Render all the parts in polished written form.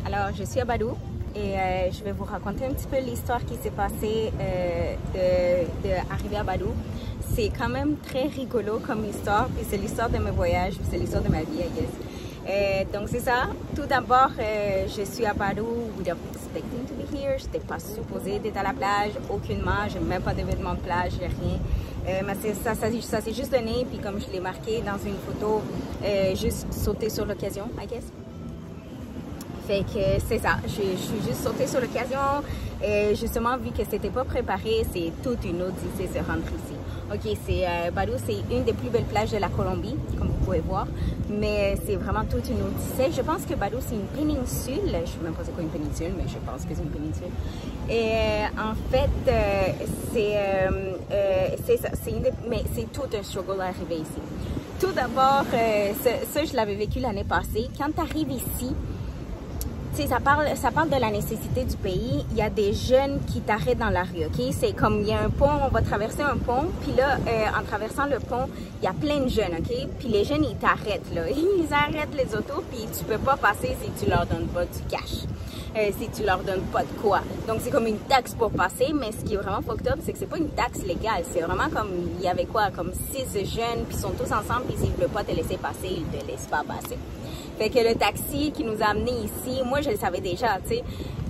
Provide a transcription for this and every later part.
Alors, je suis à Badou et je vais vous raconter un petit peu l'histoire qui s'est passée d'arriver à Badou. C'est quand même très rigolo comme histoire, puis c'est l'histoire de mes voyages, puis c'est l'histoire de ma vie, I guess. Donc c'est ça. Tout d'abord, je suis à Badou without expecting to be here. Je n'étais pas supposée d'être à la plage, aucunement. Je n'ai même pas de vêtements de plage, j'ai rien. Mais ça s'est juste donné, puis comme je l'ai marqué dans une photo, juste sauter sur l'occasion, I guess. Fait que c'est ça, je suis juste sautée sur l'occasion et justement vu que c'était pas préparé, c'est toute une odyssée se rendre ici. Ok, Badou, c'est une des plus belles plages de la Colombie, comme vous pouvez voir, mais c'est vraiment toute une odyssée. Je pense que Badou c'est une péninsule, je sais même pas c'est quoi une péninsule, mais je pense que c'est une péninsule. Et en fait, c'est ça, mais c'est tout un struggle à arriver ici. Tout d'abord, ça je l'avais vécu l'année passée. Quand tu arrives ici, ça parle de la nécessité du pays. Il y a des jeunes qui t'arrêtent dans la rue, ok? C'est comme, il y a un pont, on va traverser un pont, puis là, en traversant le pont, il y a plein de jeunes, ok? Puis les jeunes, ils t'arrêtent, là. Ils arrêtent les autos, puis tu peux pas passer si tu leur donnes pas du cash. Si tu leur donnes pas de quoi. Donc, c'est comme une taxe pour passer, mais ce qui est vraiment fucked up, c'est que c'est pas une taxe légale. C'est vraiment comme, il y avait quoi? Comme 6 jeunes, puis ils sont tous ensemble, puis s'ils veulent pas te laisser passer, ils te laissent pas passer. Fait que le taxi qui nous a amenés ici, moi je le savais déjà, tu sais,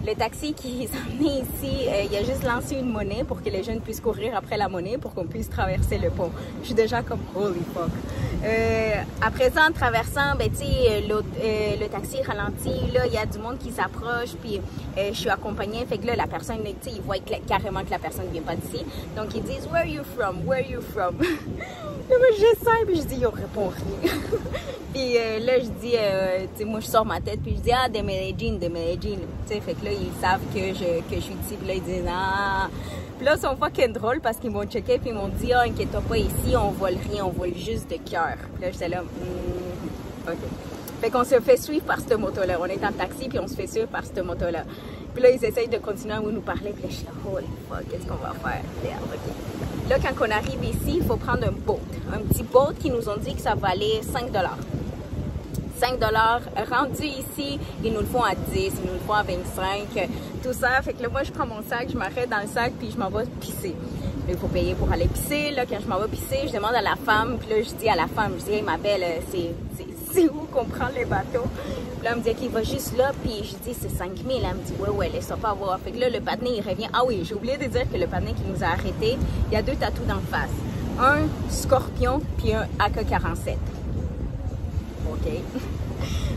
le taxi qui nous a amenés ici, il a juste lancé une monnaie pour que les jeunes puissent courir après la monnaie pour qu'on puisse traverser le pont. Je suis déjà comme holy fuck. Après ça, en traversant, ben tu sais, le taxi ralentit, là il y a du monde qui s'approche, puis je suis accompagnée, fait que là la personne, tu sais, ils voient carrément que la personne vient pas d'ici, donc ils disent where are you from, where are you from. Là, moi, je sais, puis je dis, ils répondent rien. Puis là, je dis, tu sais, moi, je sors ma tête, puis je dis, ah, de Medellín, de Medellín. Tu sais, fait que là, ils savent que je suis ici, puis là, ils disent, ah. Puis là, ils sont fucking drôles parce qu'ils m'ont checké, puis ils m'ont dit, ah, inquiète-toi pas, ici, on vole rien, on vole juste de cœur. Puis là, j'étais là, ok. Fait qu'on se fait suivre par cette moto-là. On est en taxi, puis on se fait suivre par cette moto-là. Puis là, ils essayent de continuer à nous parler, puis là, je suis là, holy fuck, qu'est-ce qu'on va faire? Merde, ok. Là, quand on arrive ici, il faut prendre un boat. Un petit boat qui nous ont dit que ça valait 5 $. 5 $. Rendu ici, ils nous le font à 10, ils nous le font à 25, tout ça. Fait que là, moi, je prends mon sac, je m'arrête dans le sac, puis je m'en vais pisser. Il faut payer pour aller pisser. Là, quand je m'en vais pisser, je demande à la femme, puis là, je dis à la femme, je dis, hey, ma belle, c'est où qu'on prend les bateaux? Puis là, elle me dit qu'il va juste là, puis je dis, c'est 5 000. Elle me dit, ouais, laisse-toi pas voir. Fait que là, le patinet, il revient. Ah oui, j'ai oublié de dire que le patinet qui nous a arrêtés, il y a 2 tatous d'en face. Un scorpion, puis un AK-47. OK.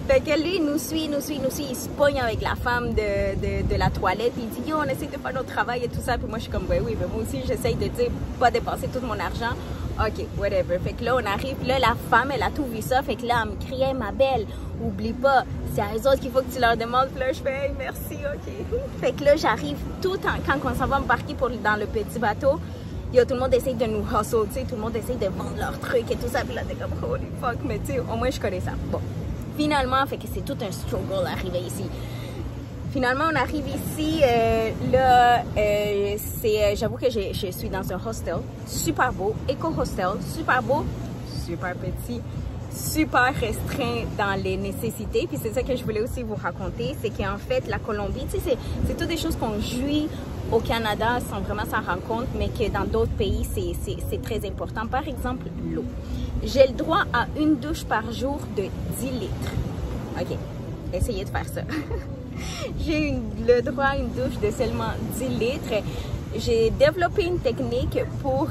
Fait que lui, il nous suit, il se pogne avec la femme de la toilette, puis il dit, yo, on essaie de faire notre travail et tout ça. Puis moi, je suis comme, ouais, oui, mais moi aussi, j'essaye de dire, pas dépenser tout mon argent. Ok, whatever. Fait que là, on arrive, là, la femme, elle a tout vu ça. Fait que là, elle me criait, ma belle, oublie pas, c'est à eux autres qu'il faut que tu leur demandes. Puis là, je fais, hey, merci, ok. Fait que là, j'arrive quand on s'en va embarquer dans le petit bateau, yo, tout le monde essaye de nous hustle, tu sais, tout le monde essaye de vendre leurs trucs et tout ça. Puis là, t'es comme, holy fuck, mais tu sais, au moins, je connais ça. Bon, finalement, fait que c'est tout un struggle d'arriver ici. Finalement, on arrive ici, j'avoue que je suis dans un hostel, super beau, éco-hostel, super beau, super petit, super restreint dans les nécessités. Puis c'est ça que je voulais aussi vous raconter, c'est qu'en fait, la Colombie, tu sais, c'est toutes des choses qu'on jouit au Canada sans vraiment s'en rendre compte, mais que dans d'autres pays, c'est très important. Par exemple, l'eau. J'ai le droit à une douche par jour de 10 litres. OK, essayez de faire ça. J'ai le droit à une douche de seulement 10 litres. J'ai développé une technique pour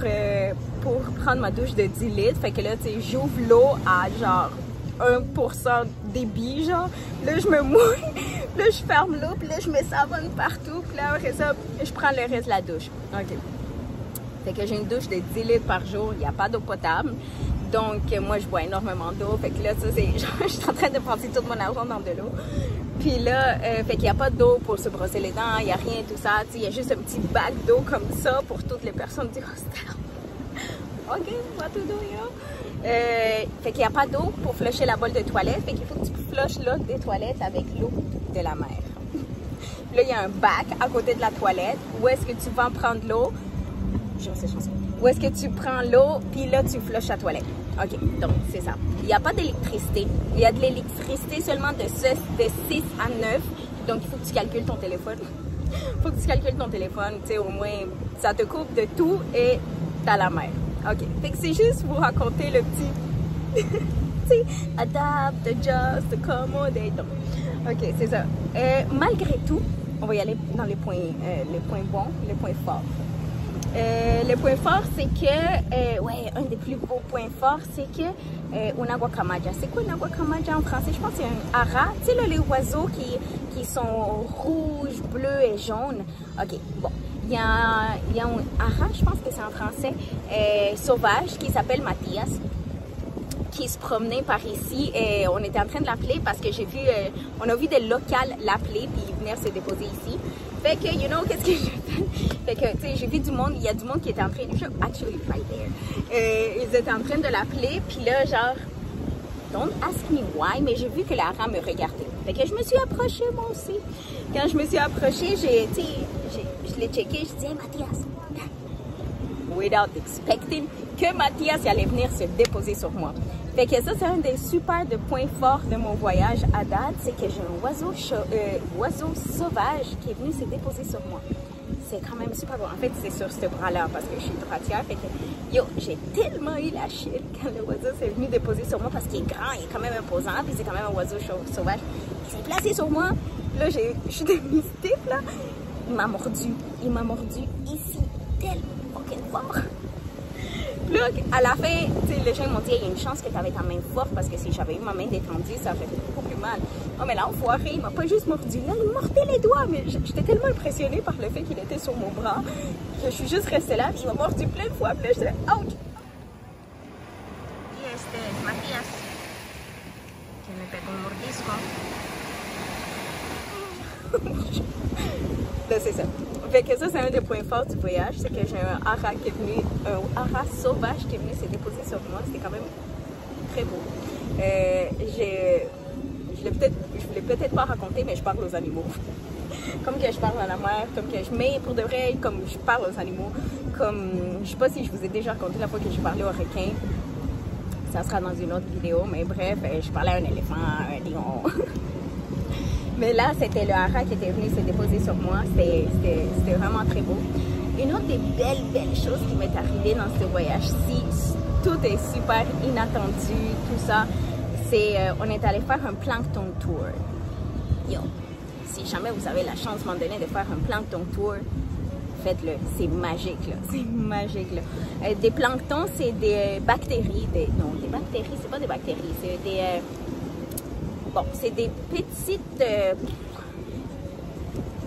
prendre ma douche de 10 litres. Fait que là, tu sais, j'ouvre l'eau à genre 1% débit, genre. Là, je me mouille. Là, je ferme l'eau. Puis là, je me savonne partout. Puis là, après ça, je prends le reste de la douche. OK. Fait que j'ai une douche de 10 litres par jour. Il n'y a pas d'eau potable. Donc, moi, je bois énormément d'eau. Fait que là, ça, c'est genre, je suis en train de passer tout mon argent dans de l'eau. Puis là, fait qu'il n'y a pas d'eau pour se brosser les dents, il n'y a rien, tout ça. Il y a juste un petit bac d'eau comme ça pour toutes les personnes du hostel. OK, what to do, yo? Fait qu'il n'y a pas d'eau pour flusher la bolle de toilette. Fait qu'il faut que tu flushes l'eau des toilettes avec l'eau de la mer. Puis là, il y a un bac à côté de la toilette. Où est-ce que tu vas prendre l'eau? Où est-ce que tu prends l'eau, puis là, tu flushes la toilette. OK, donc c'est ça. Il n'y a pas d'électricité. Il y a de l'électricité seulement de 6 à 9. Donc, il faut que tu calcules ton téléphone. Il faut que tu calcules ton téléphone. Tu sais, au moins, ça te coupe de tout et t'as la mer. OK. Fait que c'est juste pour raconter le petit... tu sais, adapt, adjust, accommodate. OK, c'est ça. Malgré tout, on va y aller dans les points bons, les points forts. Le point fort, c'est que, ouais, un des plus beaux points forts, c'est que Onagua Camaja. C'est quoi Onagua Camaja en français? Je pense que c'est un ara. Tu sais, là, les oiseaux qui sont rouges, bleus et jaunes. OK, bon. Il y a un ara, je pense que c'est en français, sauvage, qui s'appelle Mathias, qui se promenait par ici et on était en train de l'appeler parce que j'ai vu, on a vu des locales l'appeler puis venir se déposer ici. Fait que, you know, qu'est-ce que j'ai fait? Fait que, tu sais, j'ai vu du monde, il y a du monde qui était en train, actually, right there. Ils étaient en train de l'appeler, puis là, genre, don't ask me why, mais j'ai vu que la rame me regardait. Fait que je me suis approchée, moi aussi. Quand je me suis approchée, je l'ai checké, je dis, hey, Mathias, without expecting que Mathias allait venir se déposer sur moi. Fait que ça, c'est un des super de points forts de mon voyage à date, c'est que j'ai un oiseau sauvage qui est venu se déposer sur moi. C'est quand même super beau. En fait, c'est sur ce bras-là parce que je suis droitière. Fait que, yo, j'ai tellement eu la chienne quand le oiseau s'est venu déposer sur moi parce qu'il est grand, il est quand même imposant, puis c'est quand même un oiseau sauvage. Il s'est placé sur moi. Là, je suis devenue stiff, là. Il m'a mordu. Il m'a mordu ici, tellement fucking fort. Puis là, à la fin, les gens m'ont dit, il y a une chance que tu avais ta main forte parce que si j'avais eu ma main détendue, ça aurait fait beaucoup plus mal. Oh, mais là, l'enfoiré, il m'a pas juste mordu, là, il me mordait les doigts. Mais j'étais tellement impressionnée par le fait qu'il était sur mon bras que je suis juste restée là, puis il m'a mordu plein de fois. Puis là, j'étais, ouch! Y Matías, que me pegó un mordisco. Là, c'est ça. Fait que ça, c'est un des points forts du voyage, c'est que j'ai un ara qui est venu, un ara sauvage qui est venu se déposer sur moi. C'était quand même très beau. Je l'ai peut-être pas raconté, mais je parle aux animaux. Comme que je parle à la mer, mais pour de vrai, comme je parle aux animaux, comme, je sais pas si je vous ai déjà raconté la fois que j'ai parlé aux requins. Ça sera dans une autre vidéo, mais bref, je parlais à un éléphant, à un lion. Mais là, c'était le hara qui était venu se déposer sur moi. C'était vraiment très beau. Une autre des belles choses qui m'est arrivée dans ce voyage-ci, tout est super inattendu, tout ça, c'est on est allé faire un plankton tour. Yo, si jamais vous avez la chance, à un moment donné, de faire un plankton tour, faites-le. C'est magique, là. C'est magique, là. Des planctons, c'est des bactéries. Non, des bactéries, c'est pas des bactéries, c'est des... bon, c'est des petites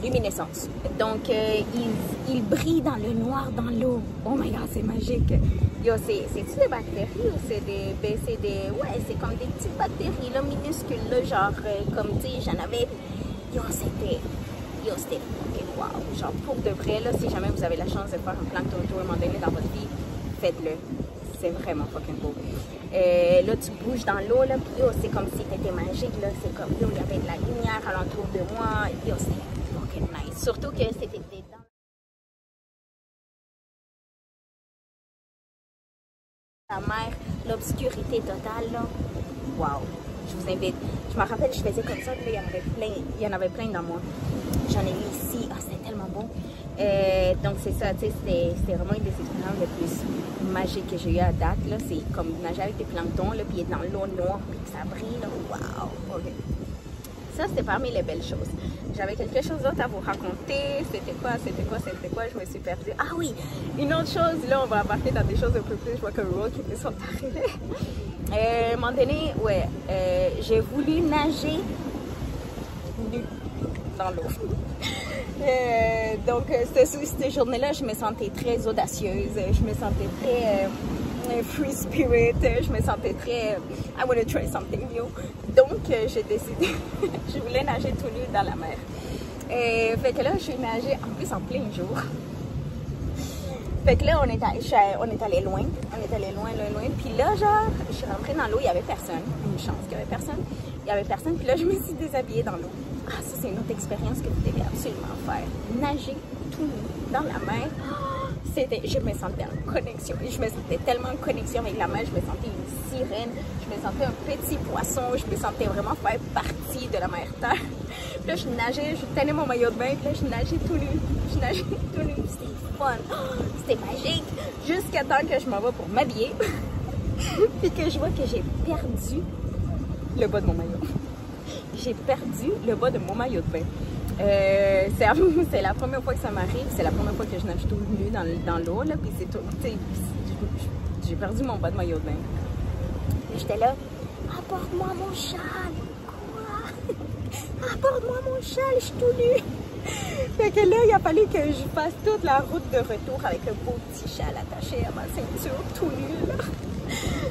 luminescences. Donc, ils brillent dans le noir, dans l'eau. Oh my god, c'est magique. Yo, c'est-tu des bactéries ou c'est des... ouais, c'est comme des petites bactéries, là, minuscules, là, genre, comme, tu sais, j'en avais... Yo, c'était fucking wow. Genre, pour de vrai, là, si jamais vous avez la chance de faire un plankton tour à un moment donné dans votre vie, faites-le. C'est vraiment fucking beau. Là, tu bouges dans l'eau, là, puis c'est comme si t'étais magique, là. C'est comme, il y avait de la lumière alentour de moi. Yo, c'est fucking nice. Surtout que c'était dans la mer, l'obscurité totale, là. Wow. Je vous invite. Je me rappelle, je faisais comme ça, puis il y en avait plein dans moi. J'en ai mis ici. Ah, c'était tellement beau. Donc, c'est ça, tu sais, c'était vraiment une des expériences les plus magiques que j'ai eu à date, là. C'est comme nager avec des planctons, là, puis être dans l'eau noire, puis que ça brille, là. Waouh! OK. Ça, c'était parmi les belles choses. J'avais quelque chose d'autre à vous raconter. C'était quoi? Je me suis perdue. Ah oui! Une autre chose, là, on va embarquer dans des choses un peu plus. Je vois que Roll qui fait son arrivée. À un moment donné, ouais, j'ai voulu nager nue dans l'eau. Donc, cette journée-là, je me sentais très audacieuse. Je me sentais très free spirit. Je me sentais très I want to try something new. Donc, j'ai décidé, je voulais nager tout nu dans la mer. Fait que là, je suis nagée en plus en plein jour. Fait que là, on est allé loin. Loin. Puis là, genre, je suis rentrée dans l'eau, il n'y avait personne. Une chance qu'il n'y avait personne. Il n'y avait personne. Puis là, je me suis déshabillée dans l'eau. Ah, ça, c'est une autre expérience que vous devez absolument faire. Nager tout nu dans la mer. je me sentais en connexion. Je me sentais tellement en connexion avec la mer. Je me sentais une sirène. Je me sentais un petit poisson. Je me sentais vraiment faire partie de la mer Terre. Puis là, je nageais, je tenais mon maillot de bain. Puis là, je nageais tout nu. Je nageais tout nu. C'était fun. C'était magique. Jusqu'à temps que je m'en vais pour m'habiller. Puis que je vois que j'ai perdu le bas de mon maillot. J'ai perdu le bas de mon maillot de bain. C'est la première fois que ça m'arrive, c'est la première fois que je nage tout nu dans l'eau, là, puis c'est tout, j'ai perdu mon bas de maillot de bain. J'étais là, apporte-moi mon châle, quoi? Apporte-moi mon châle, je suis tout nu. Fait que là, il a fallu que je fasse toute la route de retour avec un beau petit châle attaché à ma ceinture, tout nu, là.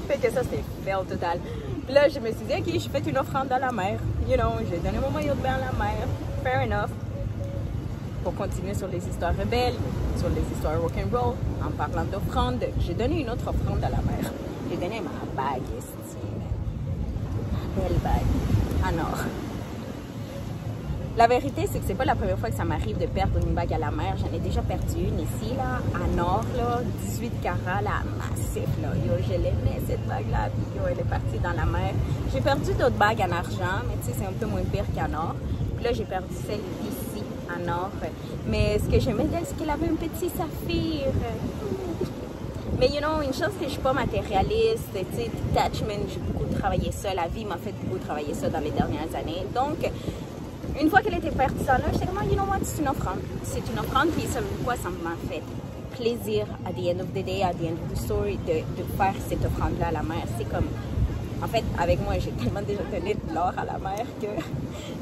Fait que ça, c'était fail total. Puis là, je me suis dit, ok, j'ai fait une offrande à la mer, you know, j'ai donné mon maillot de bain à la mer. Fair enough. Pour continuer sur les histoires rebelles, sur les histoires rock'n'roll, en parlant d'offrande, j'ai donné une autre offrande à la mère. J'ai donné ma bague, ma belle bague en or. La vérité, c'est que c'est pas la première fois que ça m'arrive de perdre une bague à la mer. J'en ai déjà perdu une ici, là, en or, là, 18 carats, là, massif, là. Yo, je l'aimais, cette bague-là, puis yo, elle est partie dans la mer. J'ai perdu d'autres bagues en argent, mais tu sais, c'est un peu moins pire qu'en or. Là, j'ai perdu celle ici, en or. Mais ce que j'aimais d'elle, c'est qu'elle avait un petit saphir. Mais, you know, une chose que je suis pas matérialiste, tu sais, detachment, j'ai beaucoup travaillé ça. La vie m'a fait beaucoup travailler ça dans les dernières années. Donc, une fois qu'elle était partie dans là, j'étais comme, you know what, c'est une offrande. C'est une offrande, puis ça m'a fait plaisir, at the end of the day, at the end of the story, de faire cette offrande-là à la mer. C'est comme... En fait, avec moi, j'ai tellement déjà donné de l'or à la mer que...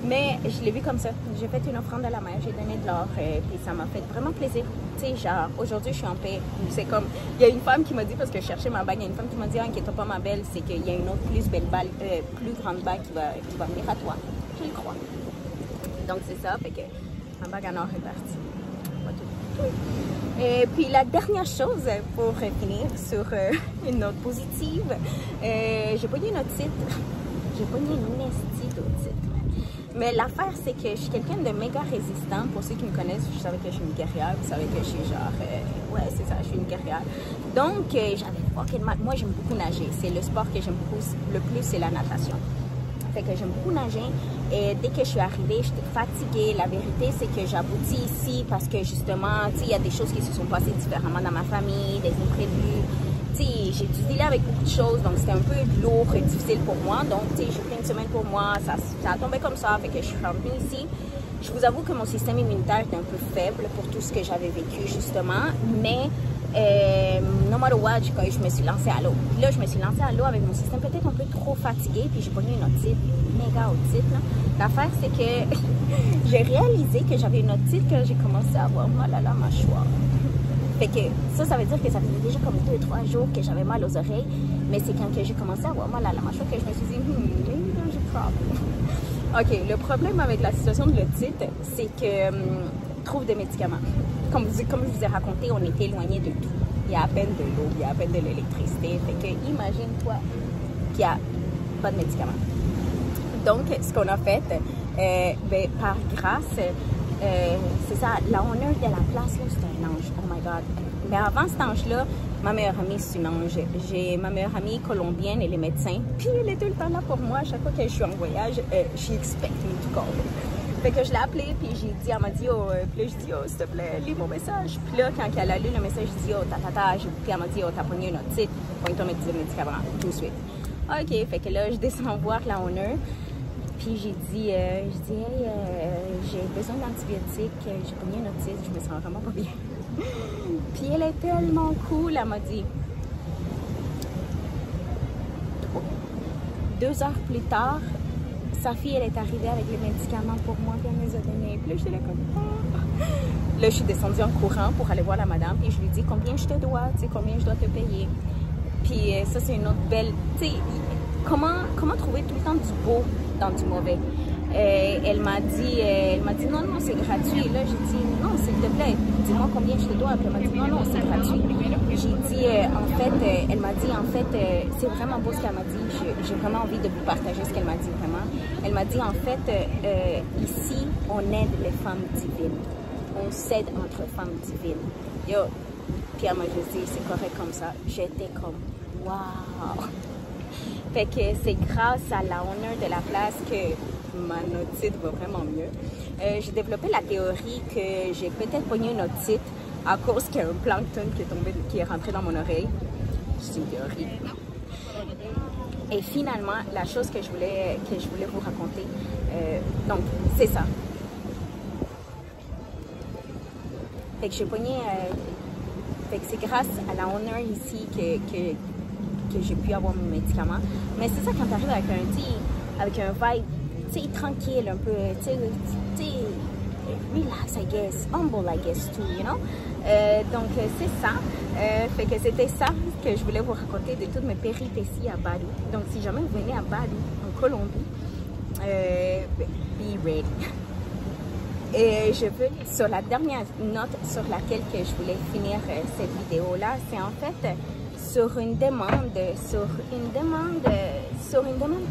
Mais je l'ai vu comme ça. J'ai fait une offrande à la mer, j'ai donné de l'or, puis ça m'a fait vraiment plaisir. Tu sais, genre, aujourd'hui, je suis en paix. C'est comme... Il y a une femme qui m'a dit, parce que je cherchais ma bague, il y a une femme qui m'a dit, inquiète-toi pas, ma belle, c'est qu'il y a une autre plus belle bague, plus grande bague qui va venir à toi. Je le crois. Donc, c'est ça, fait que ma bague en or est partie. Et puis la dernière chose pour finir sur une note positive, j'ai pogné une otite. J'ai pogné une estie d'otite. Mais l'affaire, c'est que je suis quelqu'un de méga résistant. Pour ceux qui me connaissent, vous savez que je suis une guerrière. Vous savez que je suis genre... ouais, c'est ça, je suis une guerrière. Donc, j'avais fucking mal. Moi, j'aime beaucoup nager. C'est le sport que j'aime beaucoup le plus, c'est la natation. Fait que j'aime beaucoup nager. Et dès que je suis arrivée, j'étais fatiguée. La vérité, c'est que j'aboutis ici parce que justement, tu sais, il y a des choses qui se sont passées différemment dans ma famille, des imprévus. Tu sais, j'ai dû dealer avec beaucoup de choses, donc c'était un peu lourd et difficile pour moi. Donc, tu sais, j'ai pris une semaine pour moi, ça a tombé comme ça, fait que je suis revenue ici. Je vous avoue que mon système immunitaire était un peu faible pour tout ce que j'avais vécu, justement, mais no matter what, je me suis lancée à l'eau. Puis là, je me suis lancée à l'eau avec mon système peut-être un peu trop fatigué, puis j'ai pogné une otite, méga otite. L'affaire, c'est que j'ai réalisé que j'avais une otite quand j'ai commencé à avoir mal à la mâchoire. Fait que ça veut dire que ça faisait déjà comme 2-3 jours que j'avais mal aux oreilles, mais c'est quand j'ai commencé à avoir mal à la mâchoire que je me suis dit, maybe there's a problem. OK, le problème avec la situation de l'otite, c'est que trouve des médicaments. Comme je vous ai raconté, on était éloigné de tout. Il y a à peine de l'eau, il y a à peine de l'électricité. Fait que imagine-toi qu'il n'y a pas de médicaments. Donc, ce qu'on a fait, ben, par grâce, c'est ça, la honneur de la place, là, c'est un ange. Oh my God. Mais avant cet ange-là, ma meilleure amie, c'est une ange. J'ai ma meilleure amie colombienne, elle est médecin. Puis elle est tout le temps là pour moi. À chaque fois que je suis en voyage, she expect me to call. Fait que je l'ai appelée, puis j'ai dit, elle m'a dit, oh, puis là, je dis, oh, s'il te plaît, lis mon message. Puis là, quand elle a lu le message, je dis, oh, puis elle m'a dit, oh, t'as pogné une otite, pogne ton médicament, tout de suite. OK, fait que là, je descends voir la honneur. Puis j'ai dit, hey, j'ai besoin d'antibiotiques, j'ai pogné une otite, je me sens vraiment pas bien. Puis elle est tellement cool, elle m'a dit. 2 heures plus tard, sa fille, elle est arrivée avec les médicaments pour moi, puis elle me les a donnés. Puis là, j'étais là comme, oh. Là, je suis descendue en courant pour aller voir la madame, puis je lui dis combien je te dois, tu sais, combien je dois te payer. Puis ça, c'est une autre belle, tu sais, comment trouver tout le temps du beau dans du mauvais. Elle m'a dit non, c'est gratuit. Et là, j'ai dit non, s'il te plaît, dis-moi combien je te dois. Puis elle m'a dit non, c'est gratuit. J'ai dit en fait, elle m'a dit en fait, c'est vraiment beau ce qu'elle m'a dit. J'ai vraiment envie de vous partager ce qu'elle m'a dit vraiment. Elle m'a dit en fait, ici, on aide les femmes divines. On s'aide entre femmes divines. Yo, Puis elle m'a juste dit, c'est correct comme ça. J'étais comme, wow! Fait que c'est grâce à la honneur de la place que ma otite va vraiment mieux. J'ai développé la théorie que j'ai peut-être pogné une otite à cause qu'il y a un plancton qui est rentré dans mon oreille. C'est une théorie. Et finalement, la chose que je voulais vous raconter, donc c'est ça. Fait que j'ai pogné, fait que c'est grâce à la honneur ici que j'ai pu avoir mon médicament. Mais c'est ça quand tu arrives avec un vibe, tu sais, tranquille un peu, tu sais, relax, I guess, humble, I guess, too, you know? Donc, c'est ça. Fait que c'était ça que je voulais vous raconter de toutes mes péripéties à Bali. Donc, si jamais vous venez à Bali, en Colombie, be ready. Et je veux, sur la dernière note sur laquelle que je voulais finir cette vidéo-là, c'est en fait sur une demande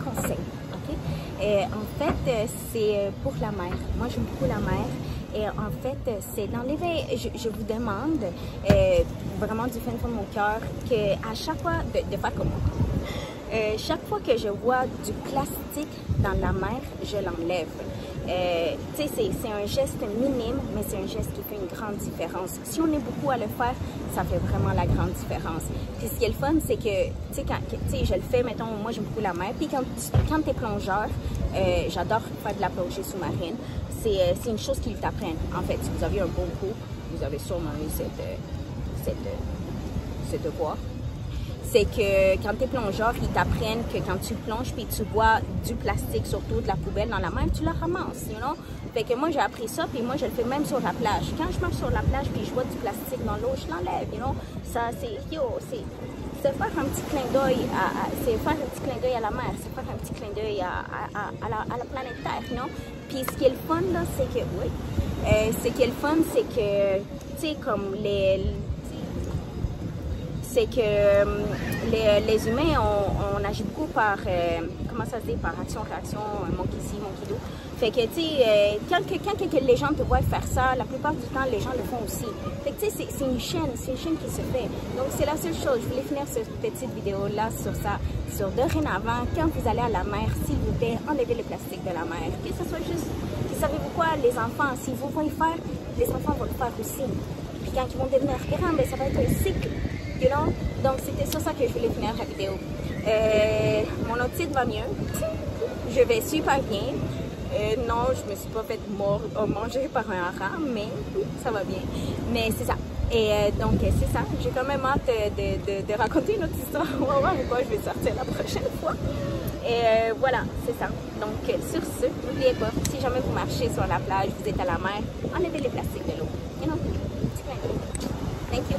conseil. Okay? Et en fait, c'est pour la mer. Moi, j'aime beaucoup la mer. Et en fait, c'est d'enlever, je vous demande vraiment du fin fond de mon cœur qu'à chaque fois, de faire comme moi. Chaque fois que je vois du plastique dans la mer, je l'enlève. Tu sais, c'est un geste minime, mais c'est un geste qui fait une grande différence. Si on est beaucoup à le faire, ça fait vraiment la grande différence. Puis ce qui est le fun, c'est que, tu sais, je le fais, mettons, moi j'aime beaucoup la mer. Puis quand tu es plongeur, j'adore faire de la plongée sous-marine. C'est une chose qu'ils t'apprennent. En fait, si vous avez un bon coup, vous avez sûrement eu cette devoir. C'est que quand tu es plongeur, ils t'apprennent que quand tu plonges puis tu vois du plastique, surtout de la poubelle dans la mer, tu la ramasses, you know? Fait que moi, j'ai appris ça, puis moi, je le fais même sur la plage. Quand je marche sur la plage puis je vois du plastique dans l'eau, je l'enlève, you know? Ça, c'est faire un petit clin d'œil à la mer, c'est faire un petit clin d'œil à la planète Terre, you know? Puis ce qui est le fun, là, c'est que, ce qui est le fun, c'est que, tu sais, comme c'est que les humains, on agit beaucoup par, comment ça se dit, par action-réaction, monkey see, monkey do. Fait que, tu sais, quand les gens te voient faire ça, la plupart du temps, les gens le font aussi. Fait que, tu sais, c'est une chaîne qui se fait. Donc, c'est la seule chose. Je voulais finir cette petite vidéo-là sur ça. Sur dorénavant, quand vous allez à la mer, s'il vous plaît, enlevez le plastique de la mer. Que ce soit juste, savez-vous quoi, les enfants, si vous voulez faire, les enfants vont le faire aussi. Puis quand ils vont devenir grands, ben, ça va être un cycle. You know? Donc, c'était sur ça que je voulais finir la vidéo. Mon otite va mieux. Je vais super bien. Non, je me suis pas fait manger par un rat, mais ça va bien. Mais c'est ça. Et donc, c'est ça. J'ai quand même hâte de raconter une autre histoire. On va voir quoi je vais sortir la prochaine fois. Et voilà, c'est ça. Donc, sur ce, n'oubliez pas, si jamais vous marchez sur la plage, vous êtes à la mer, enlevez les plastiques de l'eau. You know? Thank you.